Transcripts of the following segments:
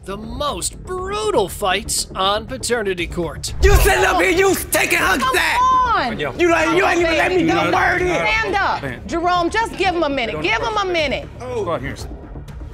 the most brutal fights on paternity court. You sitting up here, you taking her back. Come on. You ain't even let me get a word in. Stand up. Jerome, just give him a minute. Give him a minute. Go out here.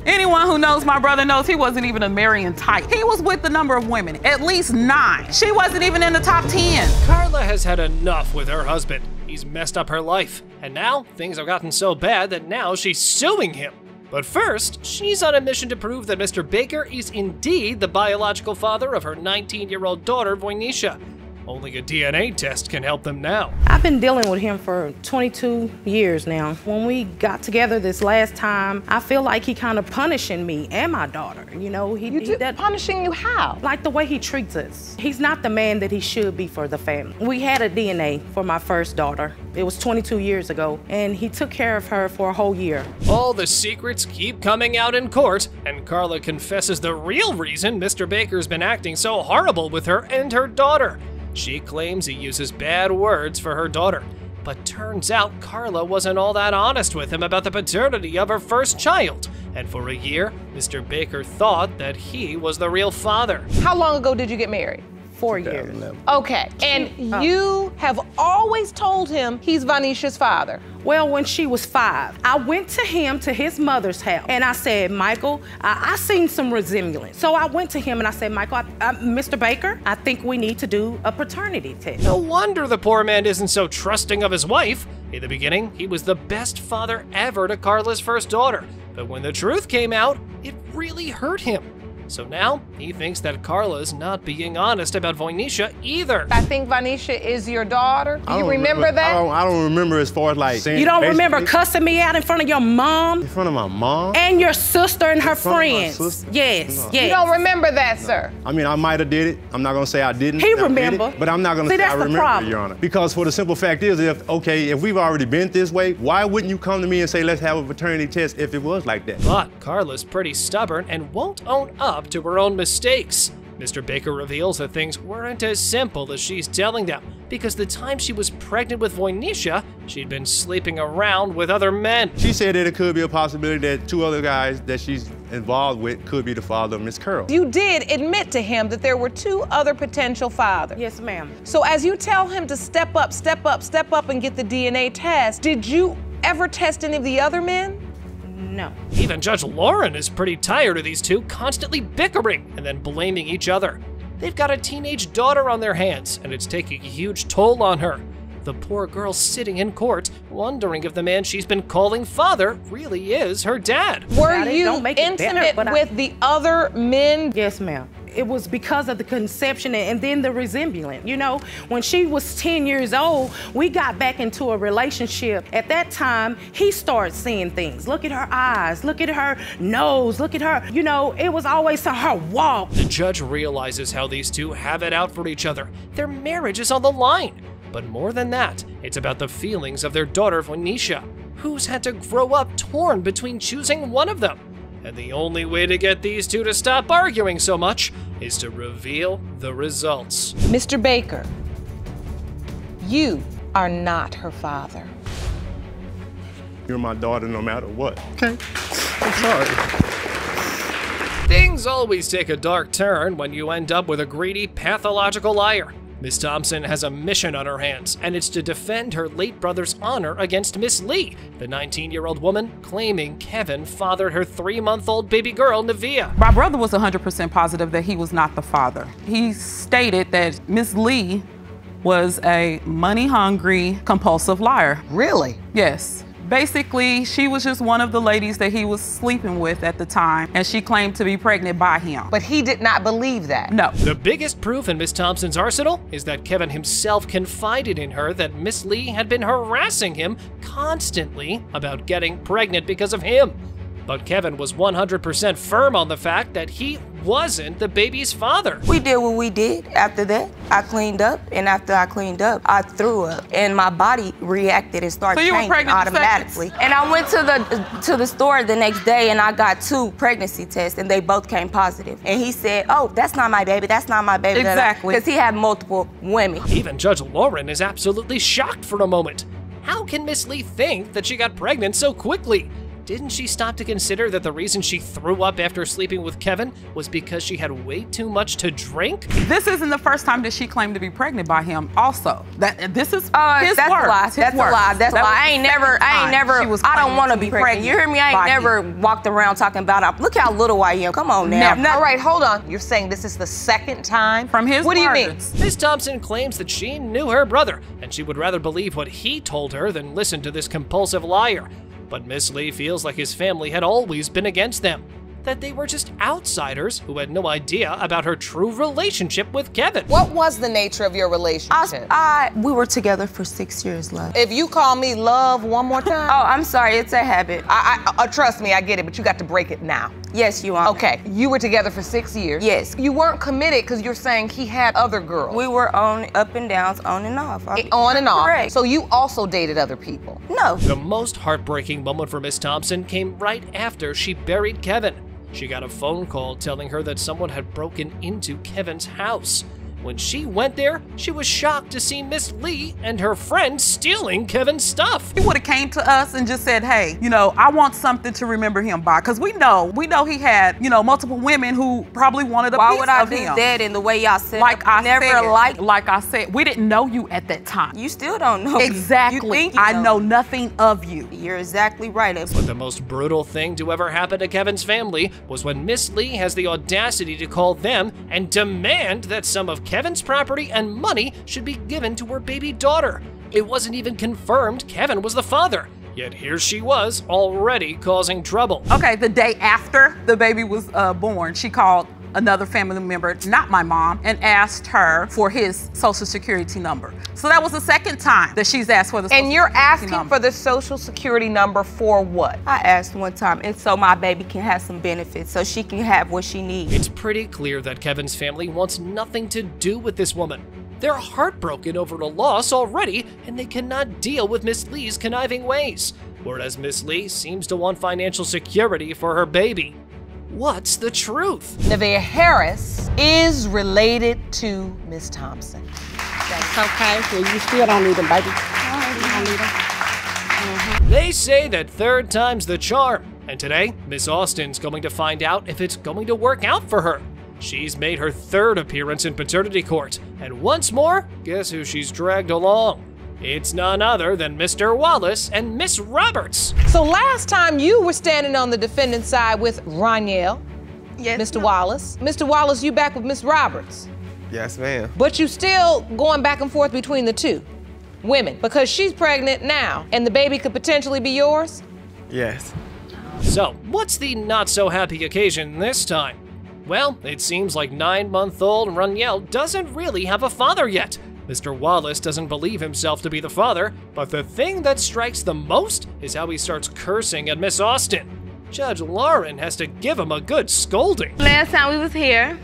Anyone who knows my brother knows he wasn't even a marrying type. He was with a number of women, at least 9. She wasn't even in the top 10. Carla has had enough with her husband. He's messed up her life. And now things have gotten so bad that now she's suing him. But first, she's on a mission to prove that Mr. Baker is indeed the biological father of her 19-year-old daughter, Voynisha. Only a DNA test can help them now. I've been dealing with him for 22 years now. When we got together this last time, I feel like he kind of punishing me and my daughter. You know, punishing you how? Like the way he treats us. He's not the man that he should be for the family. We had a DNA for my first daughter. It was 22 years ago, and he took care of her for a whole year. All the secrets keep coming out in court, and Carla confesses the real reason Mr. Baker's been acting so horrible with her and her daughter. She claims he uses bad words for her daughter, but turns out Carla wasn't all that honest with him about the paternity of her first child. And for a year, Mr. Baker thought that he was the real father. How long ago did you get married? 4 years. Okay, and you have always told him he's Voynisha's father. Well, when she was 5, I went to him to his mother's house, and I said, Michael, I seen some resemblance. So I went to him and I said, Michael, Mr. Baker, I think we need to do a paternity test. No wonder the poor man isn't so trusting of his wife. In the beginning, he was the best father ever to Carla's first daughter. But when the truth came out, it really hurt him. So now, he thinks that Carla's not being honest about Voynisha either. I think Voynisha is your daughter. Do you remember that? I don't remember as far as like saying. You don't remember cussing me out in front of your mom? In front of my mom? And your sister and her friends. Sister? Yes, No. yes. You don't remember that, sir? I mean, I might have did it. I'm not gonna say I didn't. He I did remember. it, but I'm not gonna say that's I the remember, problem. Your Honor. Because for the simple fact is, if we've already been this way, why wouldn't you come to me and say, let's have a paternity test if it was like that? But Carla's pretty stubborn and won't own up to her own mistakes. Mr. Baker reveals that things weren't as simple as she's telling them, because the time she was pregnant with Voynisha, she'd been sleeping around with other men. She said that it could be a possibility that 2 other guys that she's involved with could be the father of Miss Curl. You did admit to him that there were 2 other potential fathers. Yes, ma'am. So as you tell him to step up and get the DNA test, did you ever test any of the other men? No. Even Judge Lauren is pretty tired of these 2 constantly bickering and then blaming each other. They've got a teenage daughter on their hands, and it's taking a huge toll on her. The poor girl sitting in court, wondering if the man she's been calling father really is her dad. Were you intimate with the other men? Yes, ma'am. It was because of the conception and then the resemblance. You know, when she was 10 years old, we got back into a relationship. At that time, he started seeing things. Look at her eyes, look at her nose, look at her. You know, it was always her walk. The judge realizes how these 2 have it out for each other. Their marriage is on the line. But more than that, it's about the feelings of their daughter, Voynisha, who's had to grow up torn between choosing one of them. And the only way to get these 2 to stop arguing so much is to reveal the results. Mr. Baker, you are not her father. You're my daughter no matter what. Okay, I'm sorry. Things always take a dark turn when you end up with a greedy, pathological liar. Miss Thompson has a mission on her hands, and it's to defend her late brother's honor against Miss Lee, the 19-year-old woman claiming Kevin fathered her 3-month-old baby girl, Nevaeh. My brother was 100% positive that he was not the father. He stated that Miss Lee was a money-hungry, compulsive liar. Really? Yes. Basically, she was just one of the ladies that he was sleeping with at the time, and she claimed to be pregnant by him. But he did not believe that. No. The biggest proof in Miss Thompson's arsenal is that Kevin himself confided in her that Miss Lee had been harassing him constantly about getting pregnant because of him. But Kevin was 100% firm on the fact that he wasn't the baby's father. We did what we did. After that, I cleaned up, and after I cleaned up, I threw up, and my body reacted and started changing automatically. And I went to the store the next day, and I got 2 pregnancy tests, and they both came positive. And he said, "Oh, that's not my baby. That's not my baby." Exactly. Because he had multiple women. Even Judge Lauren is absolutely shocked for a moment. How can Miss Lee think that she got pregnant so quickly? Didn't she stop to consider that the reason she threw up after sleeping with Kevin was because she had way too much to drink? This isn't the first time that she claimed to be pregnant by him also. This is his that's word. A lie. That's a lie. That's a lie. I ain't never, I don't want to be pregnant. You hear me? I ain't never walked around talking about, look how little I am. Come on now. All right, hold on. You're saying this is the second time? From his What do you mean? words. Ms. Thompson claims that she knew her brother, and she would rather believe what he told her than listen to this compulsive liar. But Miss Lee feels like his family had always been against them, that they were just outsiders who had no idea about her true relationship with Kevin. What was the nature of your relationship? We were together for 6 years, love. If you call me love one more time. Oh, I'm sorry, it's a habit. Trust me, I get it, but you got to break it now. Yes, you are. Okay, you were together for 6 years. Yes. You weren't committed because you're saying he had other girls. We were on up and downs, on and off. On and off. Correct. So you also dated other people? No. The most heartbreaking moment for Miss Thompson came right after she buried Kevin. She got a phone call telling her that someone had broken into Kevin's house. When she went there, she was shocked to see Miss Lee and her friend stealing Kevin's stuff. He would have came to us and just said, hey, I want something to remember him by. Because we know he had, multiple women who probably wanted a piece of him. Why would I do that in the way y'all said? Like I said, we didn't know you at that time. You still don't know. Exactly. You think you I know nothing of you. You're exactly right. But the most brutal thing to ever happen to Kevin's family was when Miss Lee has the audacity to call them and demand that some of Kevin's property and money should be given to her baby daughter. It wasn't even confirmed Kevin was the father. Yet here she was, already causing trouble. Okay, the day after the baby was born, she called another family member, not my mom, and asked her for his social security number. So that was the second time that she's asked for the social security number. And you're asking for the social security number for what? I asked one time, and so my baby can have some benefits, so she can have what she needs. It's pretty clear that Kevin's family wants nothing to do with this woman. They're heartbroken over a loss already, and they cannot deal with Miss Lee's conniving ways. Whereas Miss Lee seems to want financial security for her baby. What's the truth? Nevaeh Harris is related to Miss Thompson. That's okay. Well, you still don't need them, baby. You don't need them. They say that third time's the charm, and today, Miss Austin's going to find out if it's going to work out for her. She's made her third appearance in paternity court, and once more, guess who she's dragged along? It's none other than Mr. Wallace and Miss Roberts. So last time you were standing on the defendant's side with Roniel. Yes, Mr. Wallace. Mr. Wallace, you back with Miss Roberts. Yes, ma'am. But you still going back and forth between the two women because she's pregnant now and the baby could potentially be yours? Yes. So, what's the not-so-happy occasion this time? Well, it seems like 9-month-old Roniel doesn't really have a father yet. Mr. Wallace doesn't believe himself to be the father, but the thing that strikes the most is how he starts cursing at Miss Austin. Judge Lauren has to give him a good scolding. Last time we was here,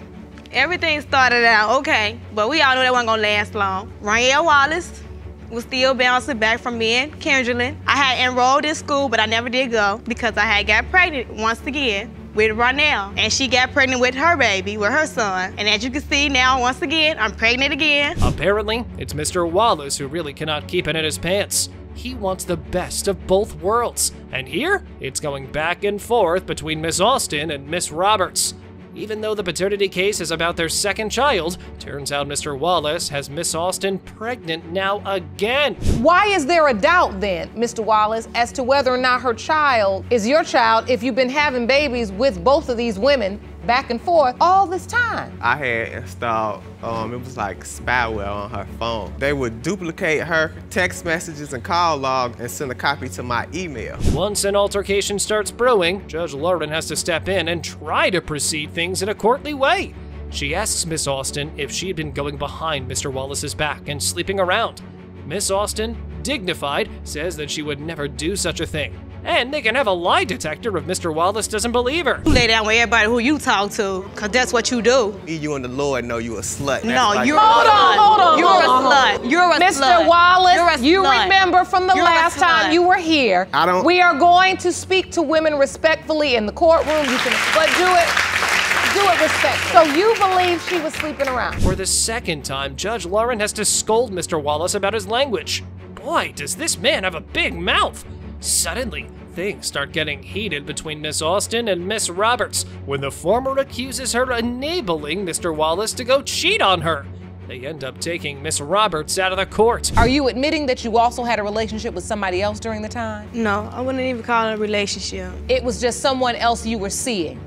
everything started out okay, but we all knew that wasn't gonna last long. Roniel Wallace was still bouncing back from me and Kendrelyn. I had enrolled in school, but I never did go because I had got pregnant once again with Roniel, and she got pregnant with her baby, with her son. And as you can see now, once again, I'm pregnant again. Apparently, it's Mr. Wallace who really cannot keep it in his pants. He wants the best of both worlds. And here, it's going back and forth between Miss Austin and Miss Roberts. Even though the paternity case is about their second child, turns out Mr. Wallace has Miss Austin pregnant now again. Why is there a doubt then, Mr. Wallace, as to whether or not her child is your child if you've been having babies with both of these women back and forth all this time? I had installed, it was like spyware on her phone. They would duplicate her text messages and call log and send a copy to my email. Once an altercation starts brewing, Judge Lauren has to step in and try to proceed things in a courtly way. She asks Miss Austin if she'd been going behind Mr. Wallace's back and sleeping around. Miss Austin, dignified, says that she would never do such a thing. And they can have a lie detector if Mr. Wallace doesn't believe her. You lay down with everybody who you talk to, because that's what you do. You and the Lord know you a slut. No, you're a Hold on. You're a slut. You're a slut. Mr. Wallace, you slut. remember from the last time you were here, we are going to speak to women respectfully in the courtroom. You can, but do it respectfully. So you believe she was sleeping around? For the second time, Judge Lauren has to scold Mr. Wallace about his language. Boy, does this man have a big mouth. Suddenly, things start getting heated between Miss Austin and Miss Roberts when the former accuses her of enabling Mr. Wallace to go cheat on her. They end up taking Miss Roberts out of the court. Are you admitting that you also had a relationship with somebody else during the time? No, I wouldn't even call it a relationship. It was just someone else you were seeing?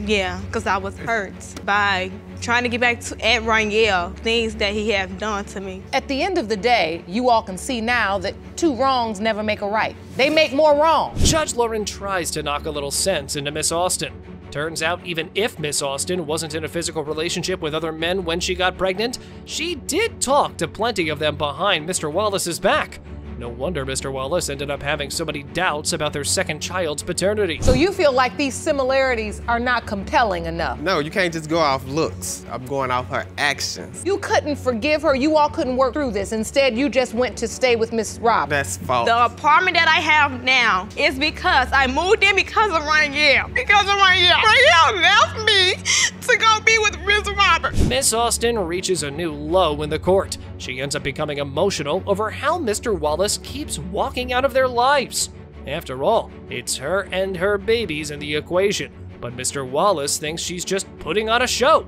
Yeah, because I was hurt by trying to get back at Rangel, things that he had done to me. At the end of the day, you all can see now that 2 wrongs never make a right. They make more wrong. Judge Lauren tries to knock a little sense into Miss Austin. Turns out even if Miss Austin wasn't in a physical relationship with other men when she got pregnant, she did talk to plenty of them behind Mr. Wallace's back. No wonder Mr. Wallace ended up having so many doubts about their second child's paternity. So you feel like these similarities are not compelling enough? No, you can't just go off looks. I'm going off her actions. You couldn't forgive her. You all couldn't work through this. Instead, you just went to stay with Miss Roberts. That's false. The apartment that I have now is because I moved in because of Rangel. Because of Rangel. Rangel left me to go be with Miss Roberts. Miss Austin reaches a new low in the court. She ends up becoming emotional over how Mr. Wallace keeps walking out of their lives. After all, it's her and her babies in the equation, but Mr. Wallace thinks she's just putting on a show.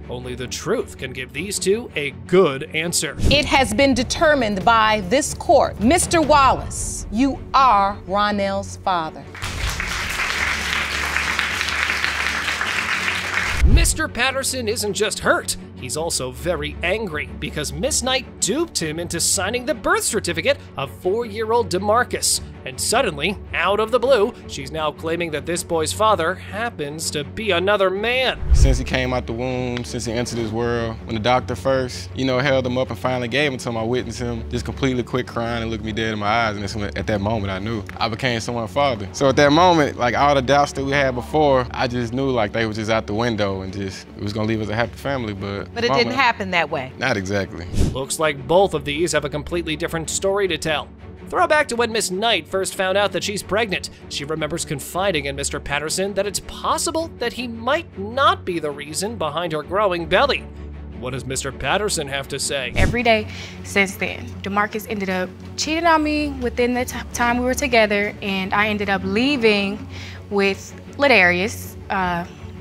Only the truth can give these two a good answer. It has been determined by this court. Mr. Wallace, you are Ronell's father. Mr. Patterson isn't just hurt, he's also very angry because Miss Knight duped him into signing the birth certificate of 4-year-old DeMarcus. And suddenly, out of the blue, she's now claiming that this boy's father happens to be another man. Since he came out the womb, since he entered this world, when the doctor first, held him up and finally gave him to him, I witnessed him just completely quit crying and looked me dead in my eyes. And that's when, at that moment, I knew I became someone's father. So at that moment, like all the doubts that we had before, I just knew like they were just out the window and just, it was gonna leave us a happy family, but it didn't happen that way. Not exactly. Looks like both of these have a completely different story to tell. Throw back to when Miss Knight first found out that she's pregnant. She remembers confiding in Mr. Patterson that it's possible that he might not be the reason behind her growing belly. What does Mr. Patterson have to say? Every day since then, DeMarcus ended up cheating on me within the time we were together, and I ended up leaving with Ladarius,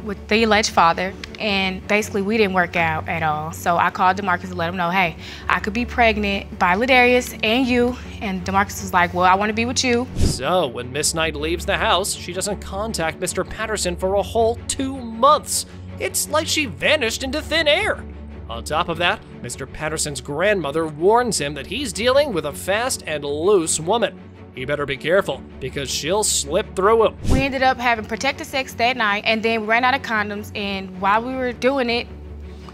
with the alleged father, and basically we didn't work out at all. So I called DeMarcus to let him know, hey, I could be pregnant by Ladarius and you, and DeMarcus was like, well, I want to be with you. So when Miss Knight leaves the house, she doesn't contact Mr. Patterson for a whole 2 months. It's like she vanished into thin air. On top of that, Mr. Patterson's grandmother warns him that he's dealing with a fast and loose woman. He better be careful, because she'll slip through him. We ended up having protected sex that night, and then we ran out of condoms, and while we were doing it,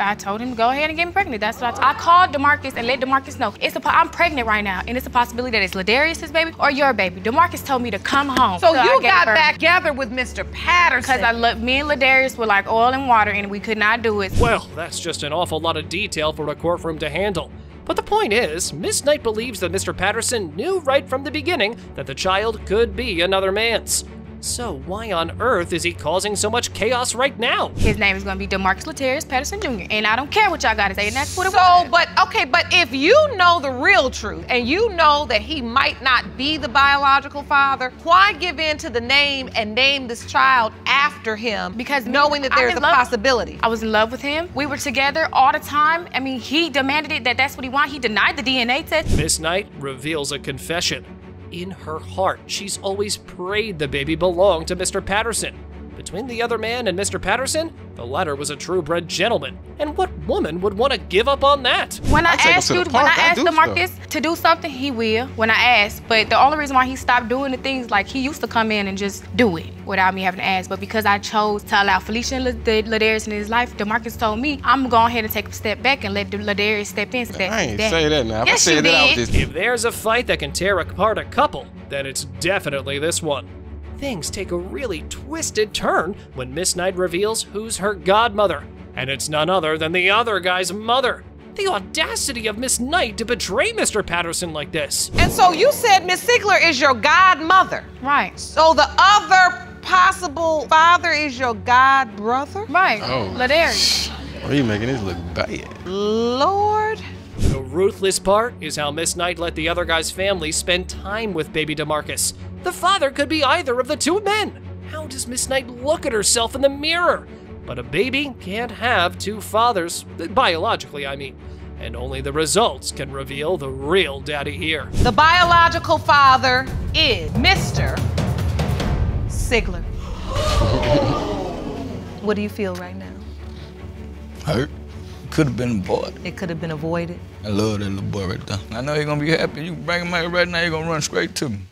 I told him to go ahead and get me pregnant. That's what I called DeMarcus and let DeMarcus know. I'm pregnant right now, and it's a possibility that it's Ladarius' baby or your baby. DeMarcus told me to come home. So you got back together with Mr. Patterson. Because me and Ladarius were like oil and water, and we could not do it. Well, that's just an awful lot of detail for a courtroom to handle. But the point is, Miss Knight believes that Mr. Patterson knew right from the beginning that the child could be another man's. So why on earth is he causing so much chaos right now? His name is going to be DeMarcus Latarius Patterson Jr., and I don't care what y'all got to say, and that's what it was. But if you know the real truth, and you know that he might not be the biological father, why give in to the name and name this child after him, because knowing that there's a possibility? I was in love with him. We were together all the time. I mean, he demanded it, that's what he wanted. He denied the DNA test. Miss Knight reveals a confession. In her heart, she's always prayed the baby belonged to Mr. Patterson. Between the other man and Mr. Patterson, the latter was a true-bred gentleman. And what woman would want to give up on that? When I asked DeMarcus to do something, he will, when I asked. But the only reason why he stopped doing the things, like he used to come in and just do it without me having to ask. But because I chose to allow Felicia and Ladarius in his life, DeMarcus told me, I'm going to go ahead and take a step back and let Ladarius step in. I ain't say that now. Yes, you did. If there's a fight that can tear apart a couple, then it's definitely this one. Things take a really twisted turn when Miss Knight reveals who's her godmother, and it's none other than the other guy's mother. The audacity of Miss Knight to betray Mr. Patterson like this. And so you said Miss Sigler is your godmother. Right. So the other possible father is your god brother? Right. Oh. Ladarius. Oh, you making this look bad. Lord. The ruthless part is how Miss Knight let the other guy's family spend time with baby DeMarcus. The father could be either of the two men. How does Miss Knight look at herself in the mirror? But a baby can't have two fathers, biologically, I mean. And only the results can reveal the real daddy here. The biological father is Mr. Sigler. What do you feel right now? Hurt. Could have been avoided. It could have been avoided. I love that little boy right there. I know he's gonna be happy. You bring him out right now, he's gonna run straight to me.